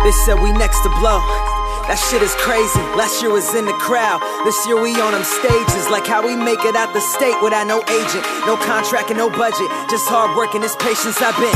They said we next to blow. That shit is crazy. Last year was in the crowd. This year we on them stages. Like how we make it out the state without no agent, no contract and no budget. Just hard work and this patience I've been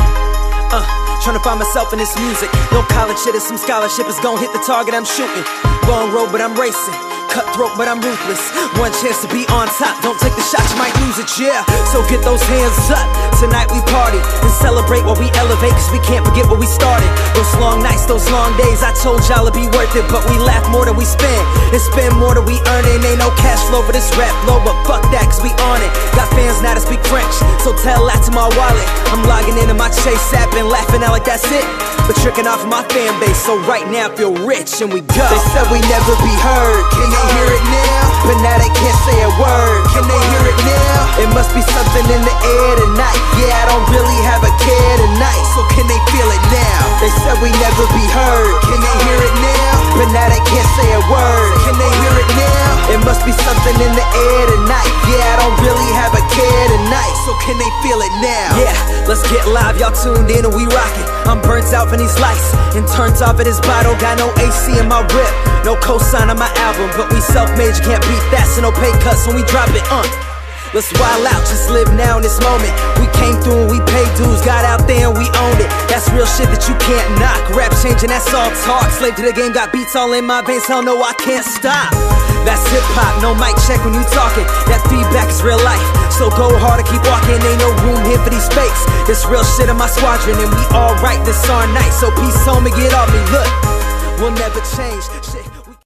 trying to find myself in this music. No college shit, it's some scholarship. It's gon' hit the target I'm shooting. Long road but I'm racing. Cutthroat but I'm ruthless. One chance to be on top. Don't take the shot, you might lose it, yeah. So get those hands up. Tonight we party and celebrate while we elevate, cause we can't forget where we started. Those long nights, those long days, I told y'all it'd be worth it. But we laugh more than we spend, and spend more than we earn. And ain't no cash flow for this rap flow, but fuck that, cause we on it. Got fans now that speak French, so tell that to my wallet. I'm logging into my Chase app and laughing out like that's it, but tricking off of my fan base. So right now I feel rich and we go. They said we never be heard. Can they hear it now? But now they can't say a word. Can they hear it now? It must be something in the air tonight. Yeah, I don't really have a care tonight, so can they feel it now? They said we never be heard. Can they hear it now? But now they can't say a word. Can they hear it now? It must be something in the air tonight. Yeah, I don't really have a care tonight, so can they feel it now? Yeah, let's get live, y'all tuned in and we rockin'. I'm burnt out from these lights and turned off of this bottle. Got no AC in my whip, no cosign on my album, but we self-made, you can't beat that, so no pay cuts when we drop it. Let's wild out, just live now in this moment. We came through and we paid dues, got out there and we owned it. That's real shit that you can't knock. Rap changing, that's all talk. Slave to the game, got beats all in my veins, hell no I can't stop. That's hip-hop, no mic check when you talking. That feedback is real life, so go hard and keep walking. Ain't no room here for these fakes. This real shit in my squadron, and we all right this our night. So peace home and get off me, look, we'll never change shit.